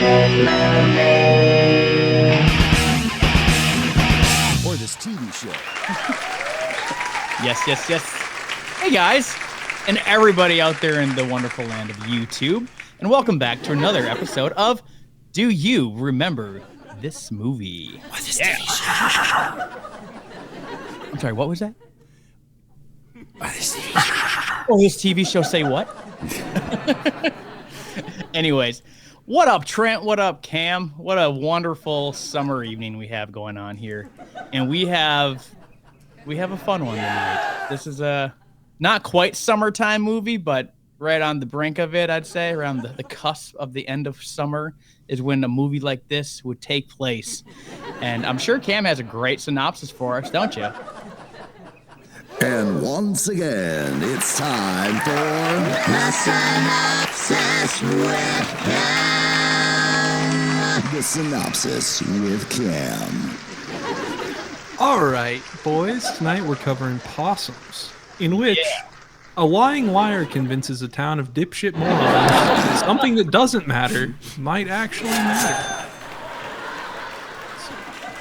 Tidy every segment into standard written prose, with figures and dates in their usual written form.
Or this TV show. Yes, yes, yes. Hey, guys, and everybody out there in the wonderful land of YouTube, and welcome back to another episode of Do You Remember This Movie? Or this TV show. I'm sorry, what was that? Or this TV show. Oh, this TV show say what? Anyways, what up, Trent? What up, Cam? What a wonderful summer evening we have going on here. And we have a fun one tonight. This is a not quite summertime movie, but right on the brink of it, I'd say. Around the cusp of the end of summer is when a movie like this would take place. And I'm sure Cam has a great synopsis for us, don't you? And once again, it's time for the synopsis with Cam. The synopsis with Cam. All right, boys. Tonight we're covering Possums, in which a lying liar convinces a town of dipshit morons that something that doesn't matter might actually matter.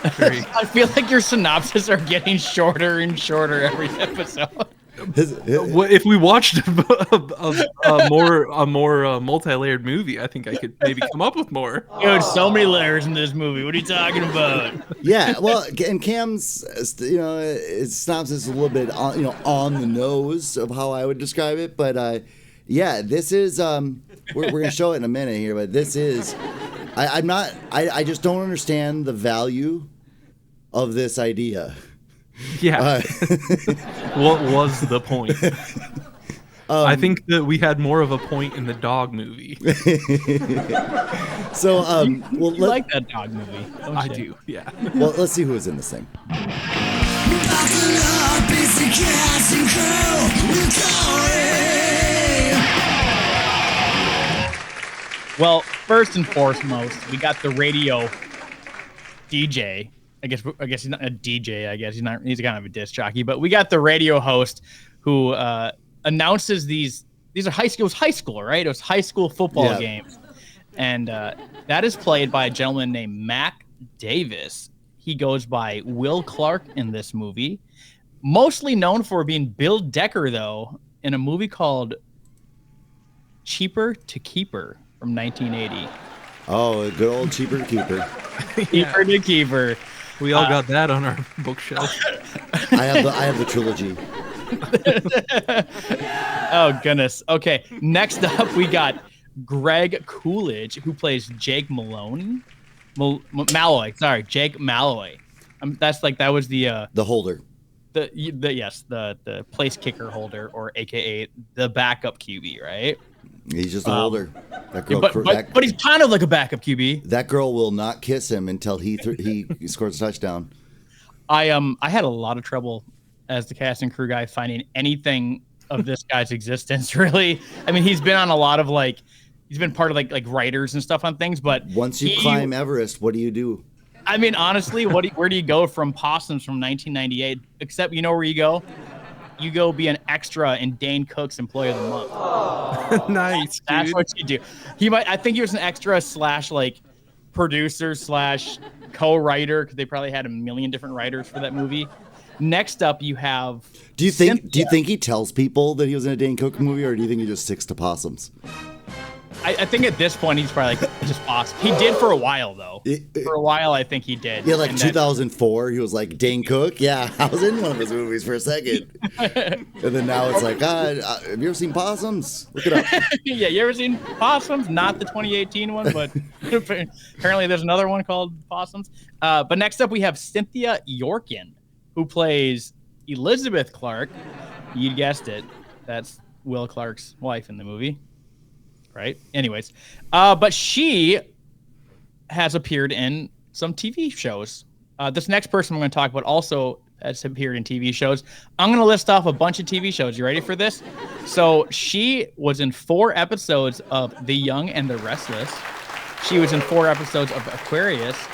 I feel like your synopses are getting shorter and shorter every episode. If we watched a more multi-layered movie, I think I could maybe come up with more. Dude, so many layers in this movie. What are you talking about? Yeah, well, and Cam's, his synopsis is a little bit, on the nose of how I would describe it. But yeah, this is, we're going to show it in a minute here, but this is, I just don't understand the value of this idea. Yeah. What was the point? I think that we had more of a point in the dog movie. So, you like that dog movie? I do, yeah. Well, let's see who is in this thing. Well, first and foremost, we got the radio DJ. I guess he's not a DJ. I guess he's kind of a disc jockey. But we got the radio host who announces these are high school, right? It was high school football games, and that is played by a gentleman named Mac Davis. He goes by Will Clark in this movie, mostly known for being Bill Decker, though, in a movie called Cheaper to Keeper from 1980. Oh, a good old Cheaper to Keeper. Cheaper to Keeper. We all got that on our bookshelf. I have the trilogy. Oh, goodness. Okay, next up we got Greg Coolidge, who plays Jake Malloy. Jake Malloy. That was the holder. The place kicker holder, or AKA the backup QB, right? He's just a holder. That girl, but he's kind of like a backup QB. That girl will not kiss him until he scores a touchdown. I had a lot of trouble as the cast and crew guy finding anything of this guy's existence. Really, I mean, he's been on a lot of he's been part of like writers and stuff on things. But once you climb Everest, what do you do? I mean, honestly, where do you go from Possums from 1998? Except you know where you go. You go be an extra in Dane Cook's Employee of the Month. Oh, nice. That's what you do. I think he was an extra / producer / co-writer, because they probably had a million different writers for that movie. Next up, you have. Do you think he tells people that he was in a Dane Cook movie, or do you think he just sticks to Possums? I think at this point he's probably just Possums. He did for a while though. For a while, I think he did. Yeah, 2004, he was like Dane Cook. Yeah, I was in one of his movies for a second, and then now it's like, have you ever seen Possums? Look it up. Yeah, you ever seen Possums? Not the 2018 one, but apparently there's another one called Possums. But next up we have Cynthia Yorkin, who plays Elizabeth Clark. You guessed it. That's Will Clark's wife in the movie. Right. Anyways, but she has appeared in some TV shows. This next person I'm going to talk about also has appeared in TV shows. I'm going to list off a bunch of TV shows. You ready for this? So she was in 4 episodes of The Young and the Restless. She was in 4 episodes of Aquarius,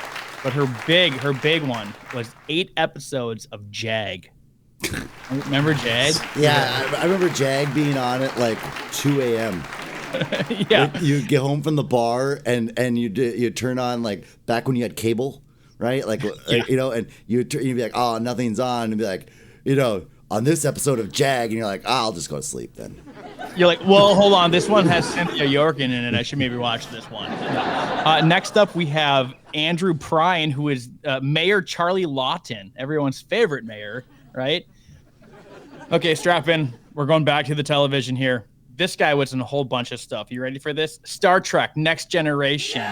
but her big one was 8 episodes of Jag. Remember Jag? Yeah, I remember Jag being on at like 2 a.m. Yeah. Like, you get home from the bar and you turn on, like, back when you had cable, right? Like, you know, and you'd be like, oh, nothing's on, and be like, you know, on this episode of Jag, and you're like, oh, I'll just go to sleep then. You're like, well, hold on. This one has Cynthia Yorkin in it. I should maybe watch this one. Next up, we have Andrew Prine, who is Mayor Charlie Lawton, everyone's favorite mayor, right? Okay, strap in. We're going back to the television here. This guy was in a whole bunch of stuff. You ready for this? Star Trek, Next Generation,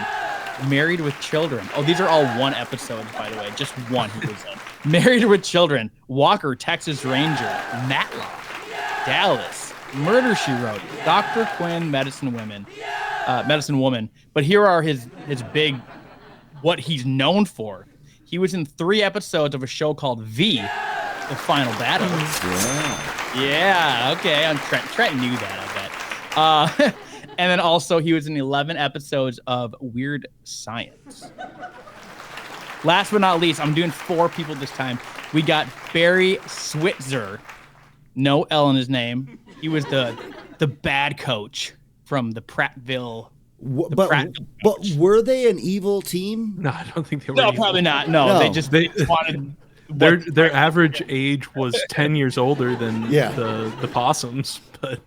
Married with Children. Oh, these are all one episode, by the way. Just one he was in. Married with Children, Walker, Texas Ranger, Matlock, Dallas, Murder, She Wrote, Dr. Quinn, Medicine Woman. But here are his big, what he's known for. He was in 3 episodes of a show called V, The Final Battle. Yeah, okay. Trent knew that, I bet. And then also he was in 11 episodes of Weird Science. Last but not least, I'm doing 4 people this time. We got Barry Switzer. No L in his name. He was the bad coach from the Prattville. But were they an evil team? No, I don't think they were. No, evil. probably not. No, they wanted. Their average age was 10 years older than Yeah. the Possums, but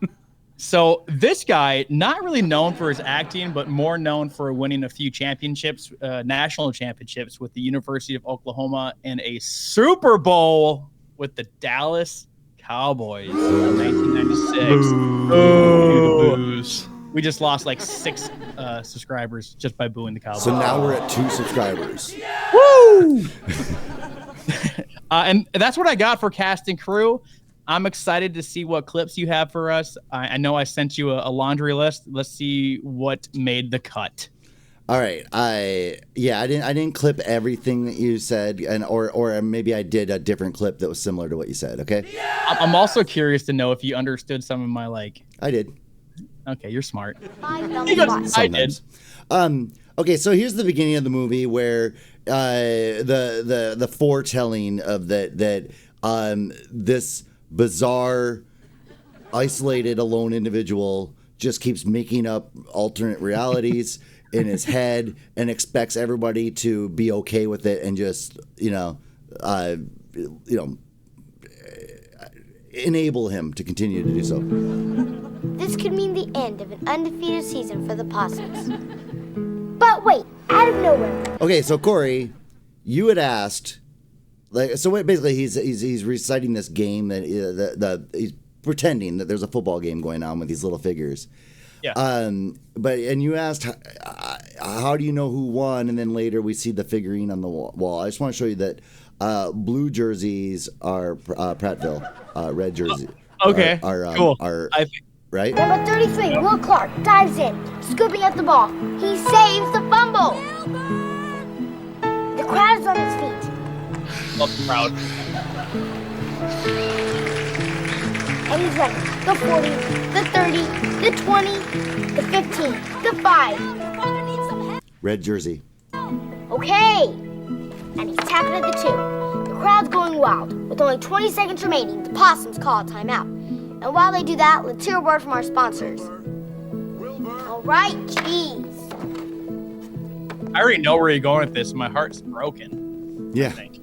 So this guy, not really known for his acting, but more known for winning a few championships, national championships with the University of Oklahoma and a Super Bowl with the Dallas Cowboys in 1996. booze. We just lost like 6 subscribers just by booing the Cowboys. So now we're at 2 subscribers. Woo! And that's what I got for cast and crew. I'm excited to see what clips you have for us. I know I sent you a laundry list. Let's see what made the cut. All right, I didn't clip everything that you said, or maybe I did a different clip that was similar to what you said. Okay. I'm also curious to know if you understood some of my I did. Okay, you're smart. I did. Sometimes. Okay, so here's the beginning of the movie where the foretelling of that this bizarre, isolated, alone individual just keeps making up alternate realities in his head and expects everybody to be okay with it and just enable him to continue to do so. This could mean the end of an undefeated season for the Possums. But wait, out of nowhere. Okay, so Corey, you had asked, basically he's reciting this game that he's pretending that there's a football game going on with these little figures. Yeah. And you asked, how do you know who won? And then later we see the figurine on the wall. I just want to show you that blue jerseys are Prattville, red jersey. Okay. Cool. Right? Number 33, Will Clark, dives in, scooping up the ball. He saves the fumble. The crowd is on its feet. Love the crowd. And he's running. The 40, the 30, the 20, the 15, the 5. Red jersey. Okay. And he's tapping at the 2. The crowd's going wild. With only 20 seconds remaining, the Possums call a timeout. And while they do that, let's hear a word from our sponsors. All right, cheese. I already know where you're going with this. My heart's broken. Yeah. I think.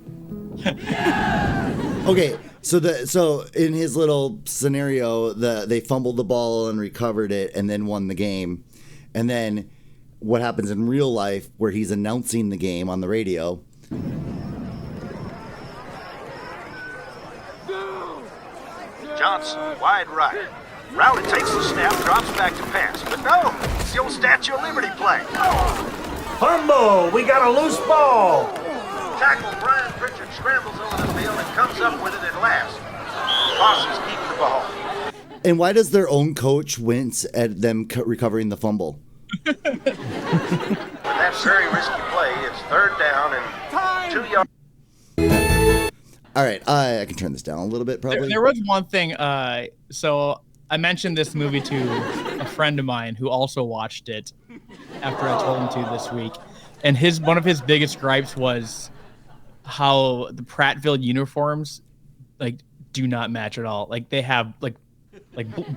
Okay, so in his little scenario, they fumbled the ball and recovered it and then won the game. And then what happens in real life where he's announcing the game on the radio? Johnson, wide right. Rowley takes the snap, drops back to pass. But no, it's the old Statue of Liberty play. Fumble! We got a loose ball! Tackle, Brian Pritchard scrambles over the field and comes up with it at last. Possums keep the ball. And why does their own coach wince at them recovering the fumble? With that very risky play, it's 3rd down and 2 yards. All right, I can turn this down a little bit, probably. There was one thing. So I mentioned this movie to a friend of mine who also watched it after I told him to this week. And one of his biggest gripes was how the Prattville uniforms do not match at all. Like they have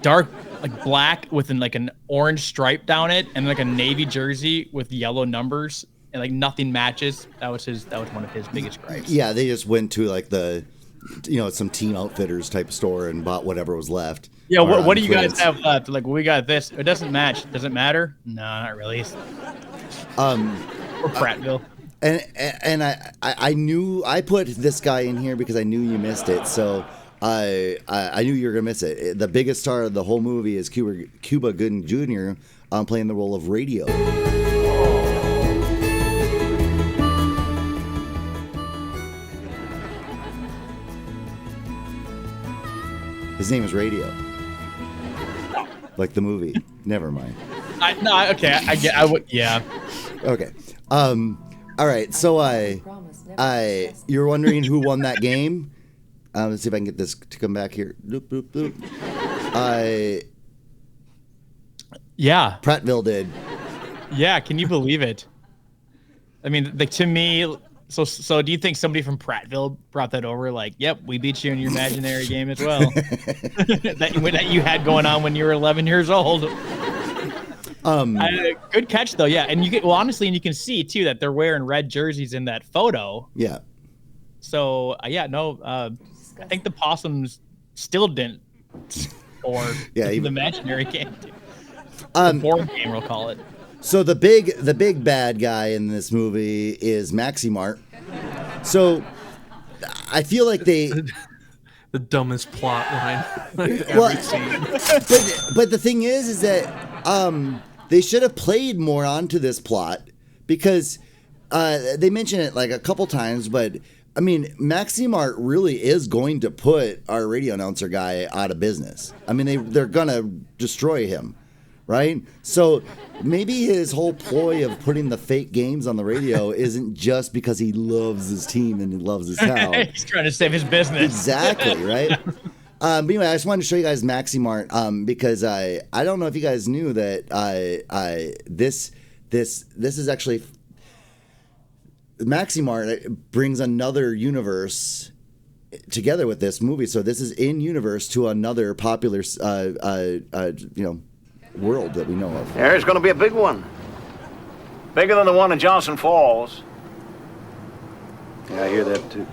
dark, like black with an orange stripe down it, and like a navy jersey with yellow numbers, and like nothing matches. That was one of his biggest gripes. Yeah, they just went to like some Team Outfitters type store and bought whatever was left. Yeah, what do you guys have left? Like, we got this. It doesn't match. Does it matter? No, not really. Or Prattville. And I knew I put this guy in here because I knew you missed it. So I knew you were gonna miss it. The biggest star of the whole movie is Cuba Gooding Jr. Playing the role of Radio. His name is Radio. Like the movie. Never mind. I would. Yeah. Okay. All right. So you're wondering who won that game? Let's see if I can get this to come back here. Bloop, bloop, bloop. Yeah. Prattville did. Yeah. Can you believe it? I mean, like, to me. So do you think somebody from Prattville brought that over? Like, yep, we beat you in your imaginary game as well. that you had going on when you were 11 years old. Good catch though, yeah. And honestly, and you can see too that they're wearing red jerseys in that photo. Yeah. So I think the Possums still didn't score the imaginary game. The board game, we'll call it. So the big bad guy in this movie is Maximart. So I feel like the dumbest plot line I've ever seen. But the thing is that they should have played more onto this plot because they mention it like a couple times, but I mean, Maximart really is going to put our radio announcer guy out of business. I mean, they're gonna destroy him. Right? So maybe his whole ploy of putting the fake games on the radio isn't just because he loves his team and he loves his town. He's trying to save his business. Exactly, right? But anyway, I just wanted to show you guys Maximart because I don't know if you guys knew that this is actually Maximart brings another universe together with this movie. So this is in universe to another popular world that we know of. There's going to be a big one. Bigger than the one in Johnson Falls. Yeah, I hear that too.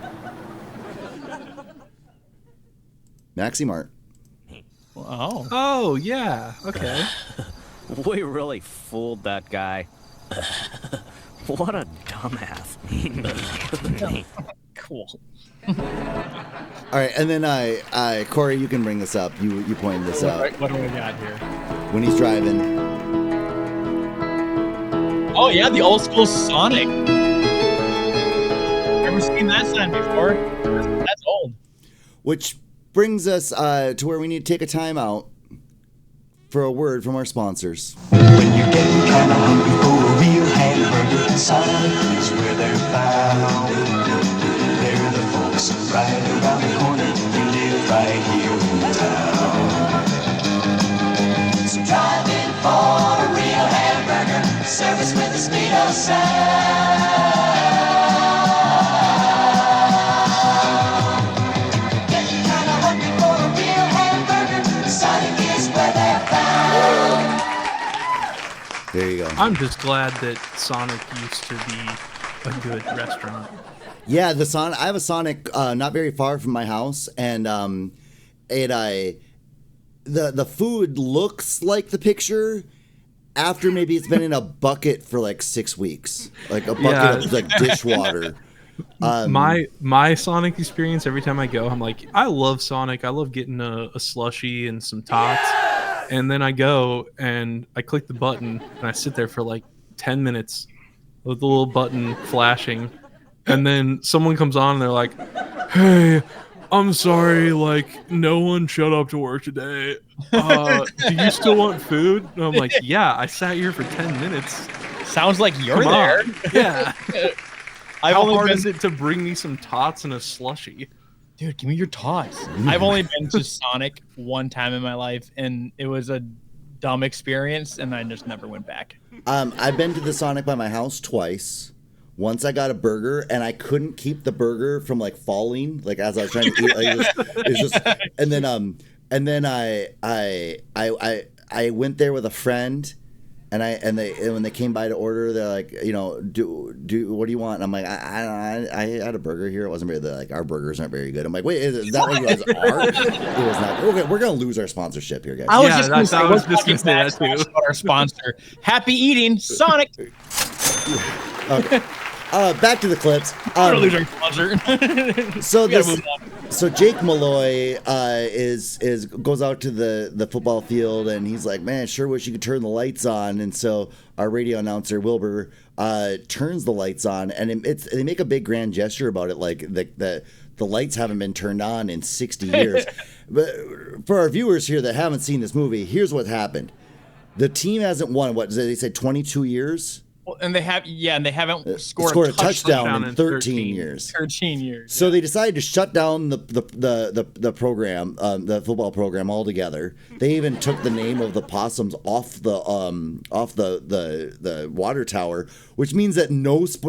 Maximart. Oh, yeah. Okay. We really fooled that guy. What a dumbass. Cool. All right, and then Corey, you can bring this up. You pointed this out. What do we got here? When he's driving. Oh yeah, the old school Sonic. Never seen that sign before. That's old. Which brings us to where we need to take a time out for a word from our sponsors. When you're getting kind of hungry for a real hamburger, Sonic is where they're found. They're the folks right around the corner who live right here in town. So drive in for a real hamburger, service with the speed of sound. Getting kind of hungry for a real hamburger, Sonic is where they're found. There you go. I'm just glad that Sonic used to be a good restaurant. Yeah, I have a Sonic not very far from my house, and the food looks like the picture after maybe it's been in a bucket for like 6 weeks, like a bucket of like dishwater. My Sonic experience, every time I go, I'm like, I love Sonic. I love getting a slushie and some tots. And then I go and I click the button and I sit there for like 10 minutes with the little button flashing. And then someone comes on and they're like, hey, I'm sorry, like, no one showed up to work today. Do you still want food? And I'm like, yeah, I sat here for 10 minutes. Sounds like you're Come there. on. Yeah. How hard is it to bring me some tots and a slushie? Dude, give me your tots. I've only been to Sonic one time in my life, and it was a dumb experience, and I just never went back. I've been to the Sonic by my house twice. Once I got a burger, and I couldn't keep the burger from like falling, like as I was trying to eat. Like, it's just, and then and then I went there with a friend, and when they came by to order, they're like, do what do you want? And I'm like, I had a burger here. It wasn't very like our burgers aren't very good. I'm like, wait, is that what you guys are? It was not. Okay, we're gonna lose our sponsorship here, guys. I was just gonna say that too. Our sponsor, Happy Eating, Sonic. Okay. Back to the clips. Lose our sponsor. So Jake Malloy goes out to the football field, and he's like, man, I sure wish you could turn the lights on. And so our radio announcer Wilbur turns the lights on, and they make a big grand gesture about it, like the lights haven't been turned on in 60 years. But for our viewers here that haven't seen this movie, here's what happened: the team hasn't won. What they say, 22 years. And they haven't scored a touchdown in 13 years. 13 years. So they decided to shut down the program, the football program altogether. They even took the name of the Possums off the water tower, which means that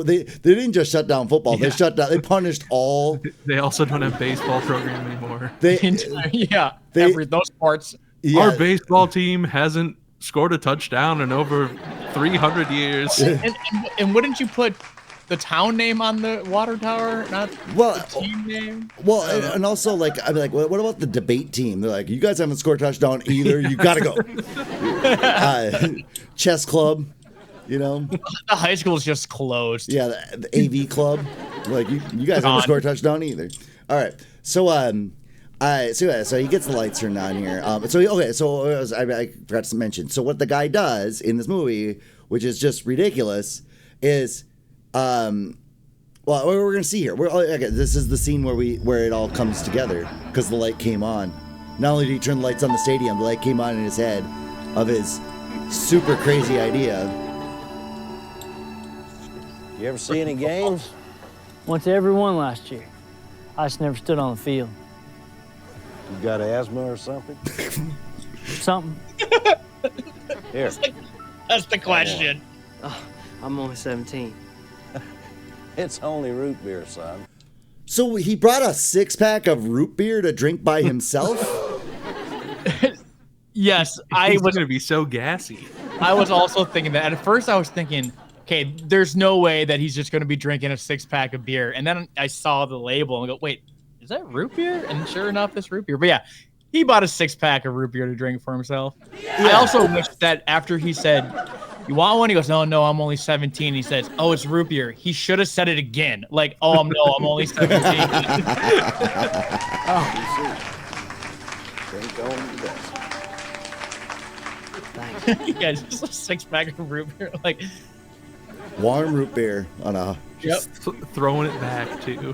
they didn't just shut down football. Yeah. They punished all. They also don't have baseball program anymore. Those sports. Yeah. Our baseball team hasn't scored a touchdown in over 300 years. And wouldn't you put the town name on the water tower, not the team name? Well, and also, like, I'd be like, what about the debate team? They're like, you guys haven't scored a touchdown either. You got to go. Chess club, The high school's just closed. Yeah, the AV club. Like, you guys haven't scored a touchdown either. All right. So, so he gets the lights turned on here. I forgot to mention. So what the guy does in this movie, which is just ridiculous, is, we're gonna see here. This is the scene where it all comes together because the light came on. Not only did he turn the lights on the stadium, the light came on in his head of his super crazy idea. You ever see any games? Went to every one last year. I just never stood on the field. You got asthma or something? Something. Here. That's the question. Oh, I'm only 17. It's only root beer, son. So he brought a 6-pack of root beer to drink by himself? Yes, He's going to be so gassy. I was also thinking that. At first I was thinking, okay, there's no way that he's just going to be drinking a 6-pack of beer. And then I saw the label and I go, wait, is that root beer? And sure enough, it's root beer. But yeah, he bought a 6-pack of root beer to drink for himself. Yeah. I also wish that after he said, you want one? He goes, no, I'm only 17. He says, oh, it's root beer. He should have said it again. Like, I'm only 17. Thanks. Yeah, just a 6-pack of root beer. Like, warm root beer on a... Just throwing it back, too.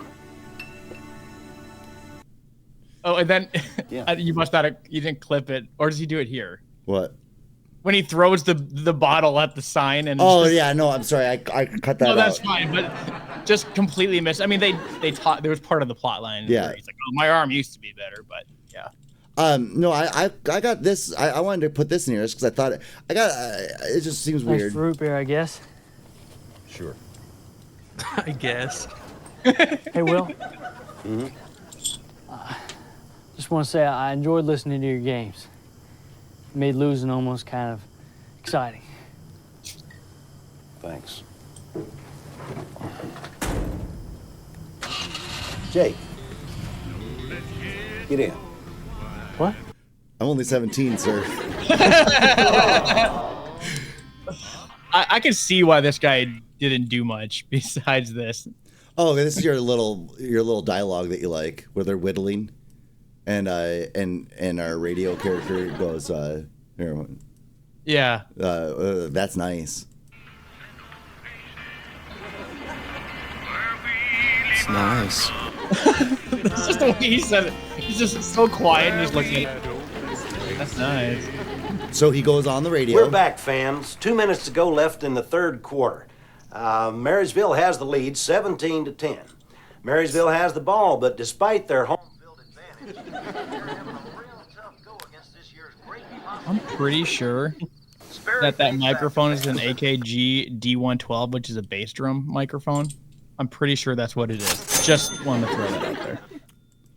Oh, and then you must not have, you didn't clip it, or does he do it here? What? When he throws the bottle at the sign and I'm sorry, I cut that out. No, that's fine, but just completely missed. I mean, they taught, there was part of the plot line. Yeah, where he's like, oh, my arm used to be better, but yeah. No, I got this. I wanted to put this in here just because I thought it just seems weird. Nice root beer, I guess. Sure. I guess. Hey, Will. Mm-hmm. Just want to say I enjoyed listening to your games. It made losing almost kind of exciting. Thanks. Jake, get in. What? I'm only 17, sir. I can see why this guy didn't do much besides this. Oh, this is your little dialogue that you like, where they're whittling. And our radio character goes, here. Yeah. That's nice. It's nice. It's just the way he said it. He's just so quiet and just looking at it. That's nice. So he goes on the radio. We're back, fans. 2 minutes to go left in the third quarter. Marysville has the lead, 17-10. Marysville has the ball, but despite their home field advantage, they're having a real tough go against this year's great Possums. I'm pretty sure that microphone is an AKG D112, which is a bass drum microphone. I'm pretty sure that's what it is. Just wanted to throw that out there.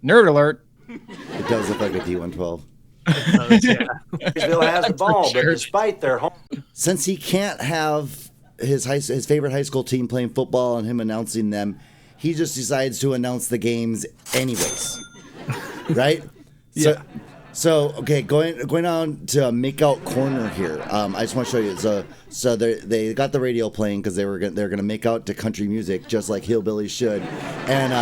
Nerd alert. It does look like a D112. Marysville has the ball, but despite their home. Since he can't have his favorite high school team playing football and him announcing them, he just decides to announce the games anyways. Right? Yeah. So okay, going on to make out corner here. I just want to show you. So they got the radio playing because they're gonna make out to country music just like hillbillies should, and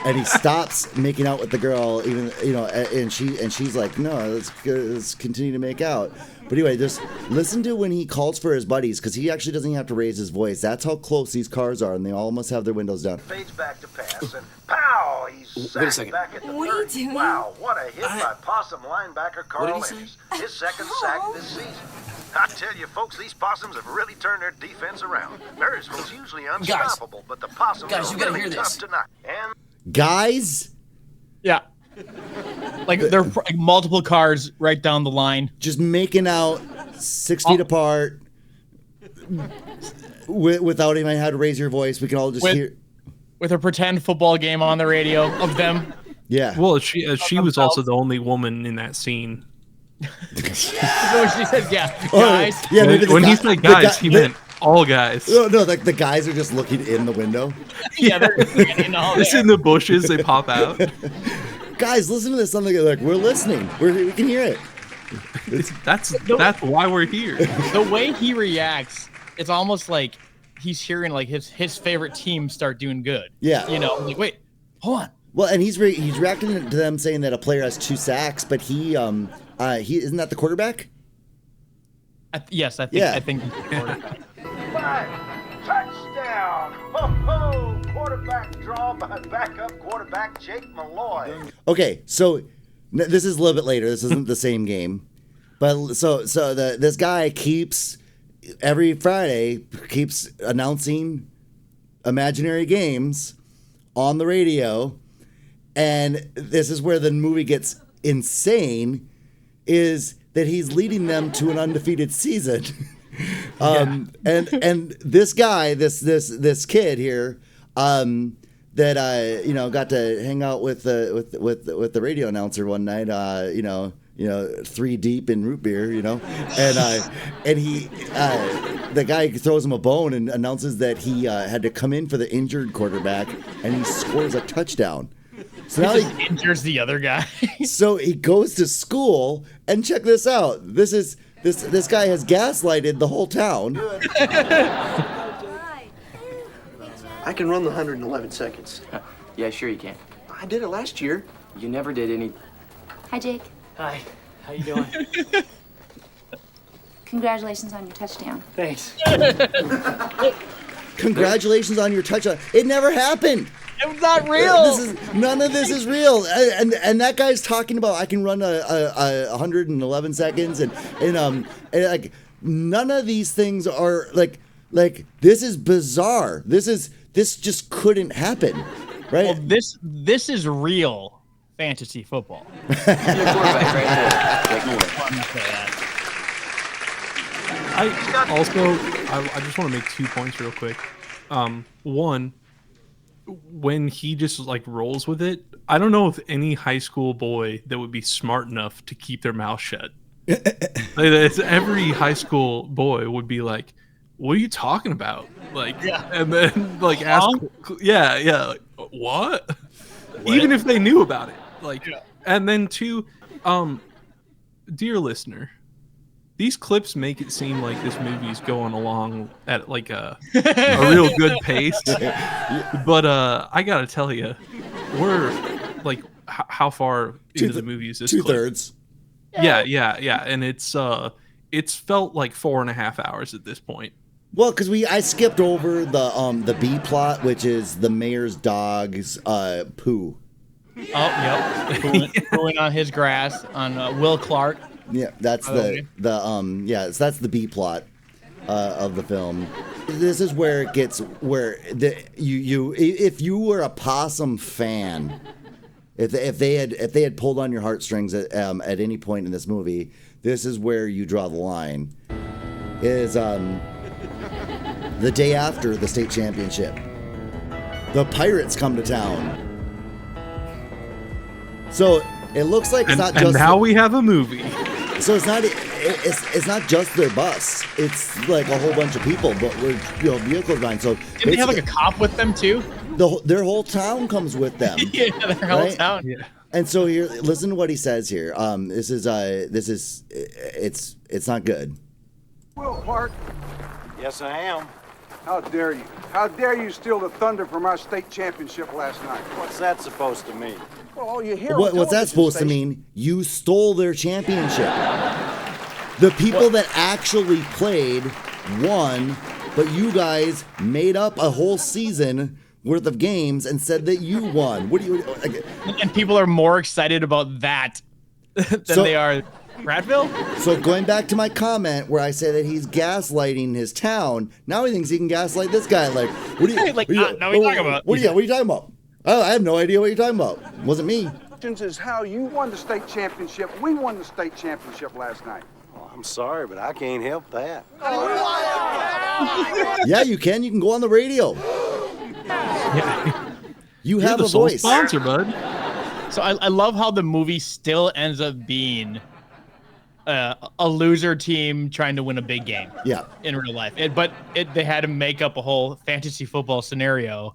and he stops making out with the girl, even and she's like, no, let's continue to make out. But anyway, just listen to when he calls for his buddies, because he actually doesn't even have to raise his voice. That's how close these cars are, and they all must have their windows down. Fades back to pass, and pow! He's sacked back at the 30. What are you doing? Wow, what a hit by Possum linebacker Carl Ennis. His second sack this season. I tell you, folks, these Possums have really turned their defense around. Marysville's usually unstoppable, but the Possums are really tough tonight. And Guys? Yeah. Like there are multiple cars right down the line. Just making out 6 feet apart without even having to raise your voice. We can all just hear. With a pretend football game on the radio of them. Yeah. Well, she was also the only woman in that scene. So she said, yeah, guys. Yeah, maybe when he said guys, he meant all guys. No, like the guys are just looking in the window. Yeah, they're in all It's there. in the bushes. They pop out. Guys, listen to this. Something like we're listening. We can hear it. That's why we're here. The way he reacts, it's almost like he's hearing like his favorite team start doing good. Yeah. Like, wait, hold on. Well, and he's reacting to them saying that a player has 2 sacks, but he isn't that the quarterback? Yes, I think. Yeah. I think he's the quarterback. touchdown! Ho ho! Quarterback draw by backup quarterback Jake Malloy. Okay, so this is a little bit later. This isn't the same game, but this guy keeps every Friday keeps announcing imaginary games on the radio, and this is where the movie gets insane. Is that he's leading them to an undefeated season. And this guy, this kid here, that I got to hang out with the radio announcer one night, 3 deep in root beer, and he the guy throws him a bone and announces that he had to come in for the injured quarterback, and he scores a touchdown. So now he injures the other guy. So he goes to school, and check this out. This guy has gaslighted the whole town. I can run the 111 seconds. Yeah, sure you can. I did it last year. You never did any. Hi, Jake. Hi. How you doing? Congratulations on your touchdown. Thanks. Congratulations on your touchdown. It never happened. It was not real. None of this is real. And that guy's talking about I can run a 111 seconds and like none of these things are like this is bizarre. This just couldn't happen, right? Well, this is real fantasy football. You're a quarterback right there. I just want to make 2 points real quick. One, when he just like rolls with it, I don't know if any high school boy that would be smart enough to keep their mouth shut. Every high school boy would be like, "What are you talking about?" Like, and then like ask, like, what? Even if they knew about it, like, and then 2, dear listener. These clips make it seem like this movie's going along at like a real good pace, but I gotta tell you, we're like how far into the movie is this? 2/3. Yeah, and it's felt like 4.5 hours at this point. Well, because I skipped over the B plot, which is the mayor's dog's poo. Oh, yep. Pooing on his grass on Will Clark. Yeah, that's that's the B plot of the film. This is where it gets if you were a Possum fan, if they had pulled on your heartstrings at any point in this movie, this is where you draw the line. Is the day after the state championship, the Pirates come to town. So It looks like it's not And just now we have a movie. so it's not just their bus. It's like a whole bunch of people, but with vehicles behind. So Did they have like a cop with them too? their whole town comes with them. Yeah, their whole right? town. Yeah. And so here, listen to what he says here. It's not good. Will Park, Yes, I am. how dare you? How dare you steal the thunder from our state championship last night? What's that supposed to mean? Well, all you hear What's that supposed to mean? You stole their championship. The people that actually played won, but you guys made up a whole season worth of games and said that you won. What do you? And people are more excited about that than they are Prattville? So going back to my comment where I say that he's gaslighting his town, now he thinks he can gaslight this guy. Like, what are you? Like, what are you, now what are you talking about? What are you talking about? Oh, I have no idea what you're talking about. It wasn't me. Is how you won the state championship. We won the state championship last night. Well, I'm sorry, but I can't help that. Yeah, you can. You can go on the radio. Yeah. You You're have the a sole voice. sponsor, bud. So I love how the movie still ends up being a loser team trying to win a big game. Yeah. In real life, but they had to make up a whole fantasy football scenario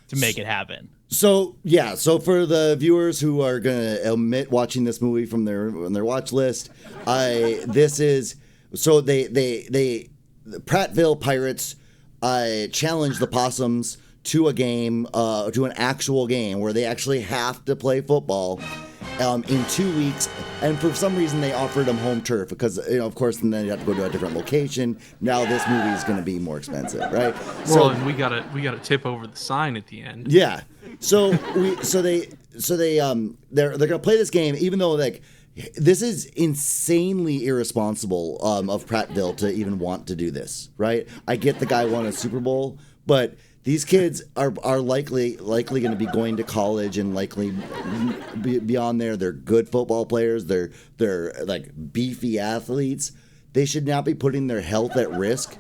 to make it happen. So yeah, so for the viewers who are gonna omit watching this movie from their watch list, the Prattville Pirates challenged the Possums to a game, to an actual game where they actually have to play football in 2 weeks, and for some reason they offered them home turf because of course, and then you have to go to a different location. Now this movie is going to be more expensive, right? Well, and we gotta tip over the sign at the end. Yeah. So they're gonna play this game, even though like this is insanely irresponsible of Prattville to even want to do this, right? I get the guy won a Super Bowl, but these kids are likely going to be going to college and likely beyond there. They're good football players. They're like beefy athletes. They should not be putting their health at risk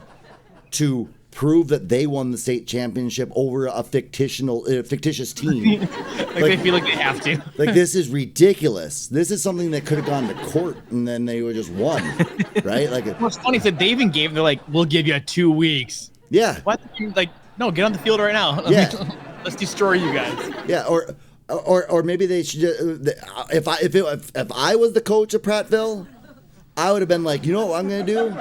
to prove that they won the state championship over a fictitious team. like they feel like they have to. Like, this is ridiculous. This is something that could have gone to court and then they would just won, right? Like, what's funny is that they even they're like, we'll give you 2 weeks. Yeah. What? Like, no, get on the field right now. Yeah. Let's destroy you guys. Yeah, or maybe they should. If I was the coach of Prattville, I would have been like, you know what I'm gonna do?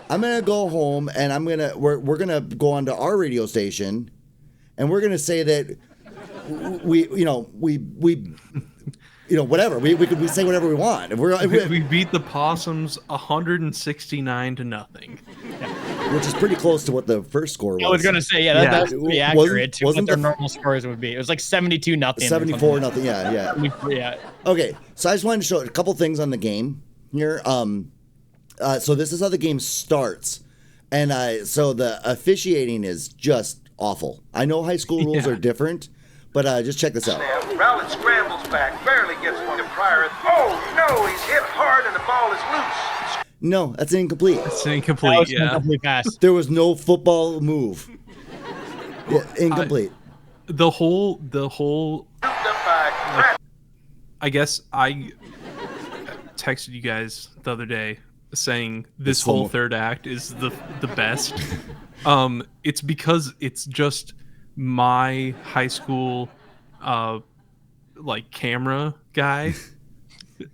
I'm gonna go home and we're gonna go onto our radio station, and we're gonna say that we whatever we say whatever we want. If we beat the Possums 169-0, which is pretty close to what the first score was. I was gonna say, that's pretty accurate to what their normal scores would be. It was like 72-0. 74-0. Yeah. Okay, so I just wanted to show a couple things on the game here. So this is how the game starts, and so the officiating is just awful. I know high school rules are different, but just check this out. Rowland scrambles back, barely gets one to Pryor. Oh no, he's hit hard and the ball is loose. No, that's incomplete. That's incomplete. Incomplete pass. There was no football move. Yeah, incomplete. The whole. I guess I texted you guys the other day saying this whole third act is the best. It's because it's just my high school like camera guy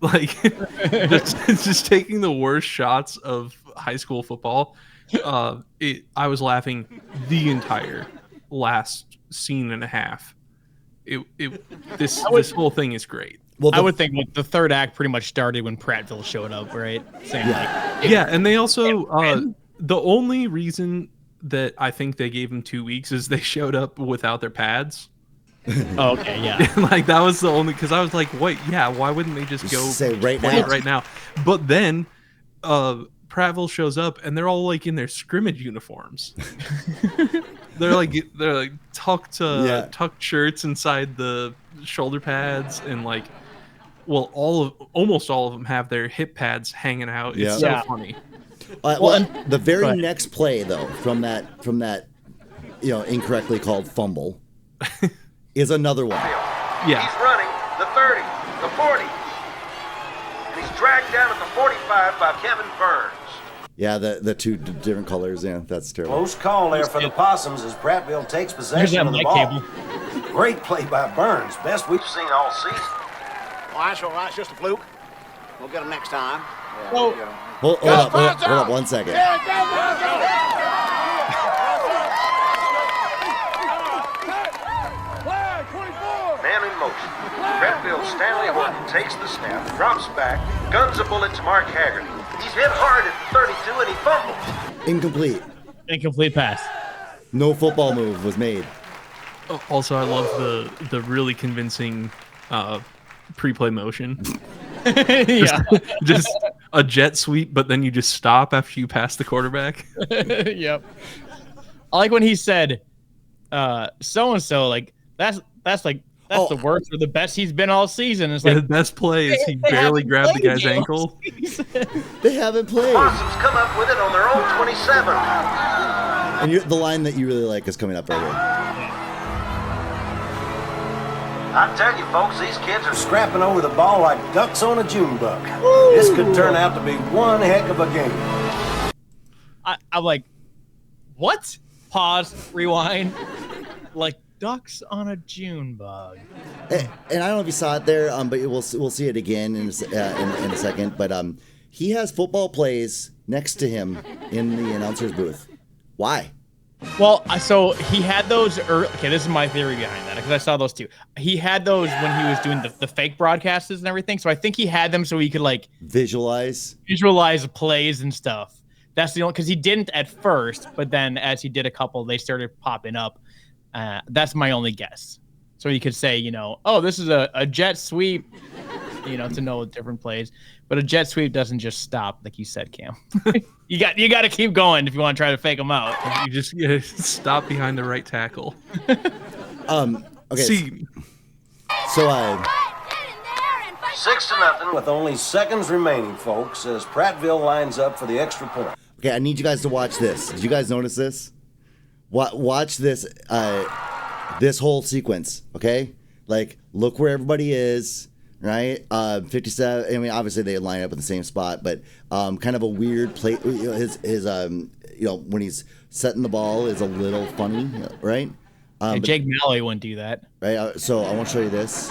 like just taking the worst shots of high school football. I was laughing the entire last scene and a half. This whole thing is great. Well, I would think the third act pretty much started when Prattville showed up, right? And they also the only reason that I think they gave them 2 weeks is they showed up without their pads. Oh, okay, yeah. Like that was the only, because I was like, wait, yeah, why wouldn't they just go say right now? But then Prattville shows up and they're all like in their scrimmage uniforms. they're like tucked shirts inside the shoulder pads, and like, well, almost all of them have their hip pads hanging out. It's so funny. The very next play though from that incorrectly called fumble is another one. Yeah. He's running the 30, the 40, dragged down at the 45 by Kevin Burns. Yeah, the two different colors. Yeah, that's terrible. Close call there for the Possums as Prattville takes Here's possession that of the mic ball. cable. Great play by Burns. Best we've Seen all season. Well, that's all right. It's just a fluke. We'll get him next time. So, Hold up 1 second. Man in motion. Prattville Stanley Horton takes the snap, drops back, guns a bullet to Mark Haggerty. He's hit hard at the 32 and he fumbles. Incomplete. incomplete pass. No football move was made. Also, I love the really convincing pre-play motion. Yeah. Just a jet sweep, but then you just stop after you pass the quarterback. Yep. I like when he said, so and so, like that's the worst or the best he's been all season. It's like the best play is he barely grabbed the guy's ankle. They haven't played. Possums come up with it on their own 27. And the line that you really like is coming up right here. I tell you, folks, these kids are scrapping over the ball like ducks on a June bug. This could turn out to be one heck of a game. I'm like, what? Pause, rewind. Like ducks on a June bug. And I don't know if you saw it there, but we'll see it again in a second. But he has football plays next to him in the announcer's booth. Why? Well, so he had those. Okay, this is my theory behind that because I saw those too. He had those when he was doing the fake broadcasts and everything. So I think he had them so he could like visualize plays and stuff. That's the only because he didn't at first, but then as he did a couple, they started popping up. That's my only guess. So you could say, oh, this is a jet sweep, to know different plays. But a jet sweep doesn't just stop, like you said, Cam. you got to keep going if you want to try to fake them out. You just stop behind the right tackle. Okay. See. So 6-0 with only seconds remaining, folks, as Prattville lines up for the extra point. Okay, I need you guys to watch this. Did you guys notice this? Watch this. This whole sequence. Okay, like look where everybody is. Right, 57. I mean, obviously they line up in the same spot, but kind of a weird play. His when he's setting the ball is a little funny, right? Jake Malley wouldn't do that, right? So I want to show you this.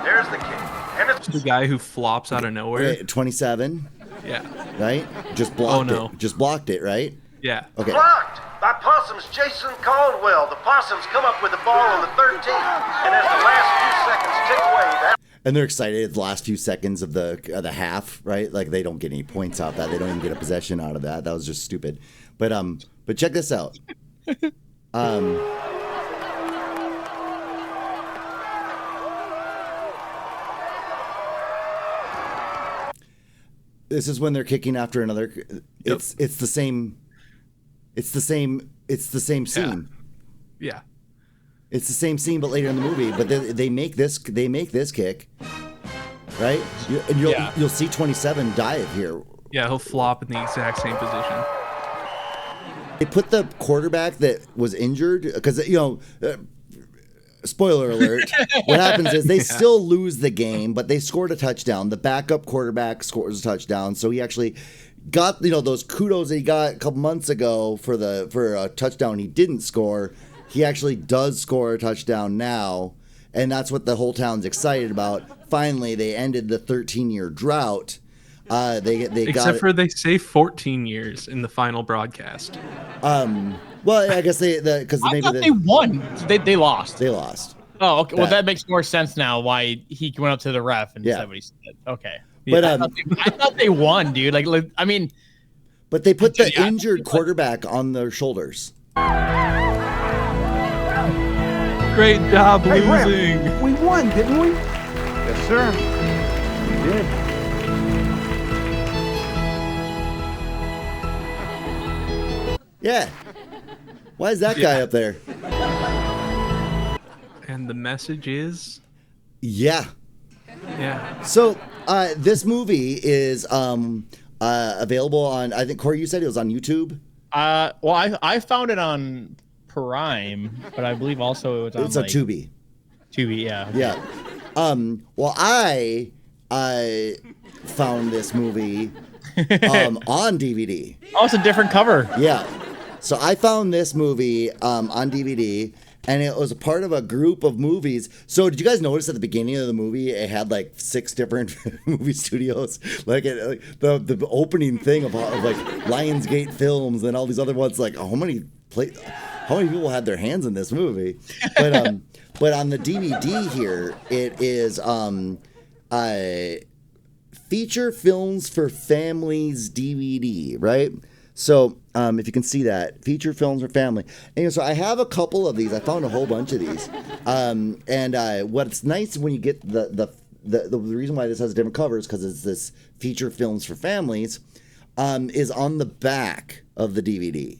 There's the kick, and it's the guy who flops out of nowhere. 27. Yeah. Right. Just blocked it. Just blocked it. Right. Yeah. Okay. Blocked by Possums Jason Caldwell. The Possums come up with the ball on the 13, and as the last few seconds tick away, that. And they're excited the last few seconds of the half, right? Like they don't get any points out of that. They don't even get a possession out of that. That was just stupid. But check this out. This is when they're kicking after another. It's the same. It's the same scene. Yeah. It's the same scene, but later in the movie. But they make this kick, right? You'll see 27 dive here. Yeah, he'll flop in the exact same position. They put the quarterback that was injured because spoiler alert. What happens is they still lose the game, but they scored a touchdown. The backup quarterback scores a touchdown, so he actually got those kudos that he got a couple months ago for a touchdown he didn't score. He actually does score a touchdown now, and that's what the whole town's excited about. Finally, they ended the 13-year drought. Except for they say 14 years in the final broadcast. Well, I guess because maybe they won. They lost. They lost. Oh, okay. Well, that makes more sense now. Why he went up to the ref and said what he said. Okay, but I thought they won, dude. Like, I mean, but they put the injured quarterback on their shoulders. Great job losing. Ref, we won, didn't we? Yes, sir. We did. Yeah. Why is that guy up there? And the message is? Yeah. Yeah. So this movie is available on, I think, Corey, you said it was on YouTube? Well, I found it on Prime, but I believe also it was on Tubi. Tubi, yeah. Yeah. Well, I I found this movie on DVD. Oh, it's a different cover. Yeah. So I found this movie on DVD, and it was a part of a group of movies. So did you guys notice at the beginning of the movie, it had like 6 different movie studios? Like, the opening thing of like Lionsgate Films and all these other ones. Like, how many people had their hands in this movie? But on the DVD here, it is Feature Films for Families DVD, right? So if you can see that, Feature Films for Family. And so I have a couple of these. I found a whole bunch of these. And what's nice when you get the reason why this has a different cover is because it's this Feature Films for Families is on the back of the DVD.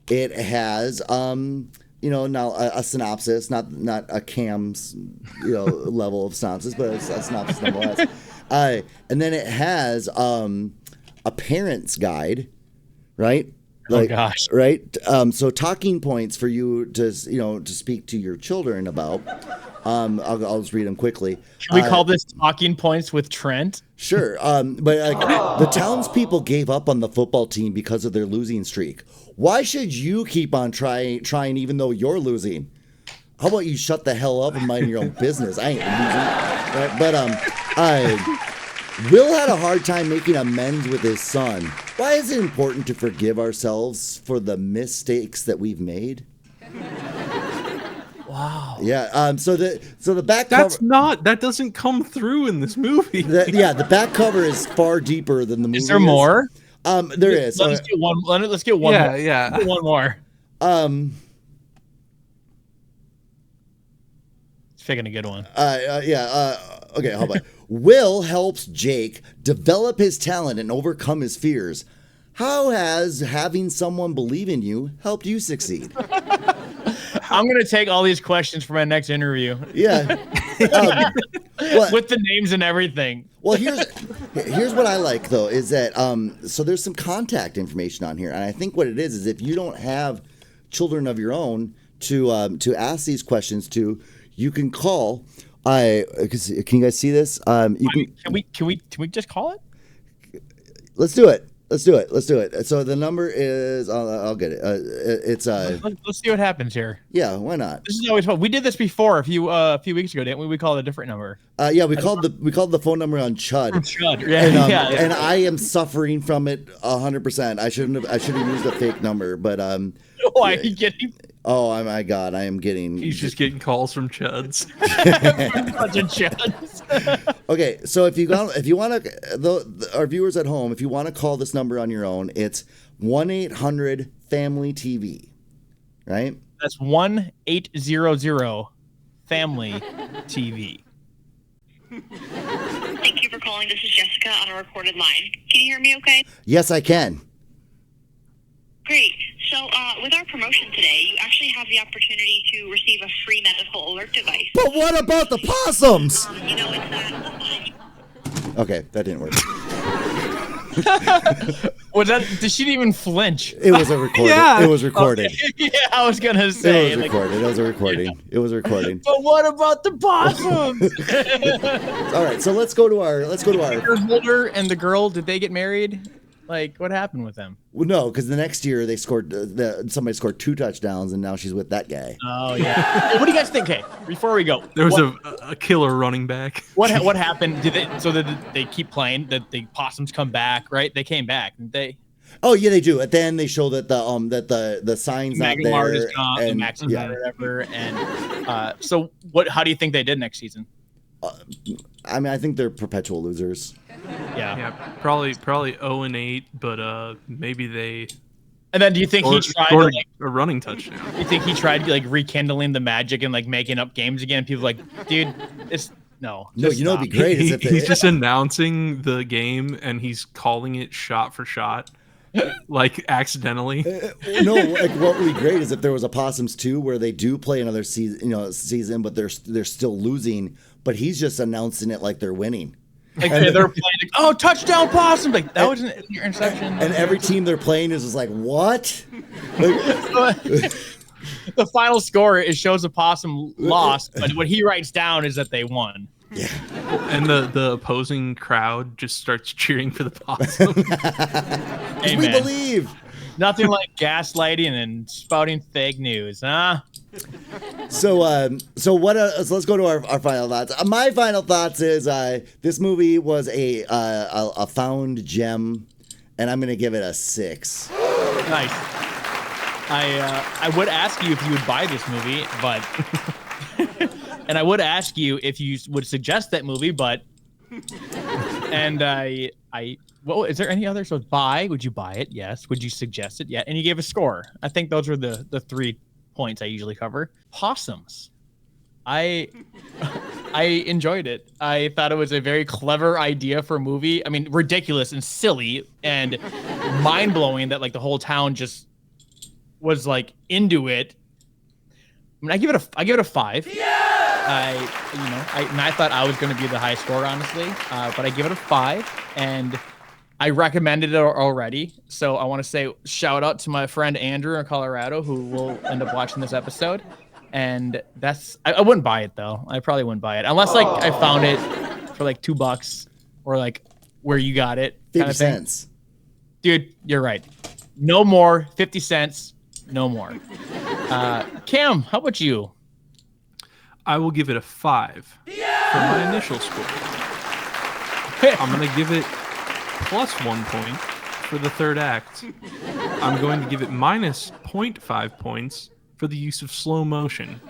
It has now a synopsis, not a Cam's level of synopsis, but it's a synopsis nonetheless. And then it has a parent's guide, right? Like, oh gosh! Right. So talking points for you to speak to your children about. I'll just read them quickly. Can we call this talking points with Trent? Sure. But the townspeople gave up on the football team because of their losing streak. Why should you keep on trying even though you're losing? How about you shut the hell up and mind your own business? I ain't losing. Right? But Will had a hard time making amends with his son. Why is it important to forgive ourselves for the mistakes that we've made? Wow. Yeah. So the back That's cover, not. That doesn't come through in this movie. the back cover is far deeper than the movie. Is there more? There is. Let's get one. Let's get one. Yeah, more. yeah. Let's get one more. It's picking a good one. Okay. How about Will helps Jake develop his talent and overcome his fears. How has having someone believe in you helped you succeed? I'm gonna take all these questions for my next interview. Yeah. With the names and everything. Well, here's what I like though is that so there's some contact information on here, and I think what it is if you don't have children of your own to ask these questions to, you can call. Can you guys see this? Can we just call it? Let's do it. So the number is I'll get it. It's Let's see what happens here. Yeah, why not? This is always fun. We did this before a few weeks ago, didn't we? We called a different number. Yeah, we called the phone number on Chud. Yeah, and I am suffering from it 100%. I should have used a fake number, but why are you getting? Oh my God, I am getting. He's just getting calls from Chuds. Bunch of Chuds. Okay, so if you want to, our viewers at home, if you want to call this number on your own, it's 1-800-FAMILY-TV, right? That's 1-800-FAMILY-TV. Thank you for calling. This is Jessica on a recorded line. Can you hear me okay? Yes, I can. Great. So with our promotion today, you actually have the opportunity to receive a free medical alert device. But what about the possums? It's that. Okay, that didn't work. Did she even flinch? It was a recording. Yeah. It was recorded. Okay. Yeah, I was gonna say. It was recorded. It was a recording. Yeah. It was a recording. But what about the possums? All right, so let's go to our. Holder and the girl, did they get married? Like, what happened with them? Well, no, because the next year they scored. Somebody scored 2 touchdowns, and now she's with that guy. Oh yeah. Hey, what do you guys think? Okay, before we go, there was a killer running back. What happened? Did they keep playing? Did the possums come back? Right, they came back, didn't they? Oh yeah, they do. At the end, they show that the sign's not there. Magamart is gone, and Max is or whatever. And so what? How do you think they did next season? I mean, I think they're perpetual losers. Yeah, probably 0-8, but maybe they. And then, do you think he tried to, a running touchdown? Do you think he tried rekindling the magic and making up games again? People like, dude, it's no. No, you know what'd be great is if he's just announcing the game and he's calling it shot for shot. Accidentally. No, what would be great is if there was a Possums 2 where they do play another season, but they're still losing, but he's just announcing it like they're winning. They're playing, touchdown Possum! That was an interception. And every team they're playing is just like, what? The final score shows a Possum lost, but what he writes down is that they won. Yeah. And the opposing crowd just starts cheering for the possum. Hey, we man. believe. Nothing like gaslighting and spouting fake news, huh? So what? So let's go to our final thoughts. My final thoughts is this movie was a found gem, and I'm gonna give it a 6. Nice. I would ask you if you would buy this movie, but and I would ask you if you would suggest that movie, but and well, is there any other? So buy? Would you buy it? Yes. Would you suggest it? Yeah. And you gave a score. I think those were the 3 points I usually cover. Possums. I enjoyed it. I thought it was a very clever idea for a movie. I mean, ridiculous and silly and mind blowing that like the whole town just was like into it. I mean, I give it a 5. Yeah. I thought I was going to be the high score, honestly, but I give it a 5, and I recommended it already. So I want to say shout out to my friend Andrew in Colorado, who will end up watching this episode. And I wouldn't buy it though. I probably wouldn't buy it unless like I found it for like $2 or like where you got it. 50 cents. Dude, you're right. No more 50 cents. No more. Cam, how about you? I will give it a 5 for my initial score. I'm going to give it plus 1 point for the third act. I'm going to give it minus 0.5 points for the use of slow motion.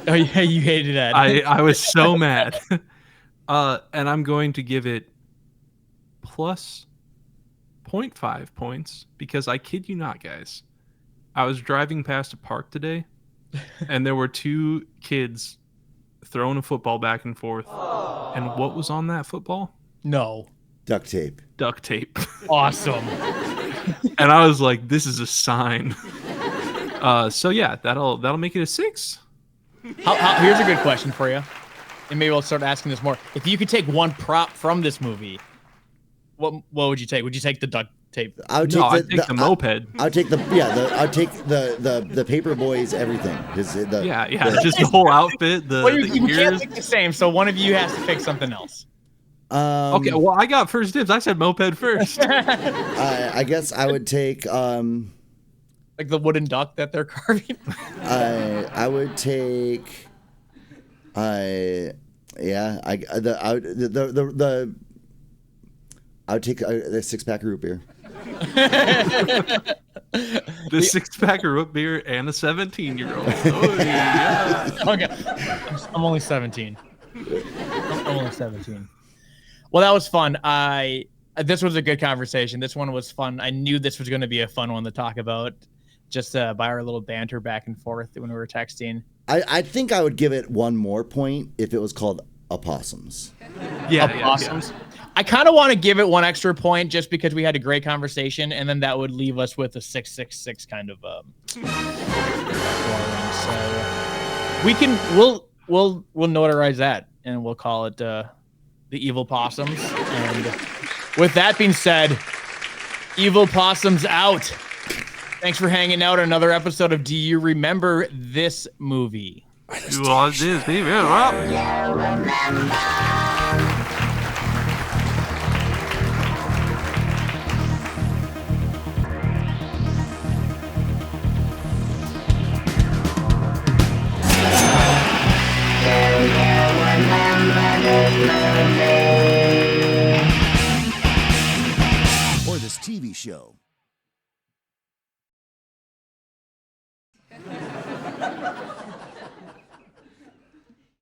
Oh yeah, you hated that. I was so mad. And I'm going to give it plus 0.5 points because I kid you not, guys. I was driving past a park today and there were 2 kids throwing a football back and forth. And what was on that football? No. Duct tape. Duct tape. Awesome. And I was like, this is a sign. So yeah, that'll make it a 6. Here's a good question for you, and maybe I'll start asking this more. If you could take one prop from this movie, what would you take? Would you take the duct tape? I'd take the moped. I'd take the paper boys, everything. Just the whole outfit. You can't pick the same, so one of you has to pick something else. Okay, well, I got first dibs. I said moped first. I guess I would take like the wooden duck that they're carving. I would take I would take the 6-pack of root beer. The 6-pack of root beer and a 17-year-old. Oh, yeah. Okay, I'm only 17. I'm only 17. Well, that was fun. This was a good conversation. This one was fun. I knew this was going to be a fun one to talk about, just by our little banter back and forth when we were texting. I think I would give it 1 more point if it was called Possums. Possums. I kind of want to give it 1 extra point just because we had a great conversation, and then that would leave us with a 666 kind of scoring. So we'll notarize that and we'll call it the Evil Possums. And with that being said, Evil Possums out. Thanks for hanging out on another episode of Do You Remember This Movie? Or this TV show.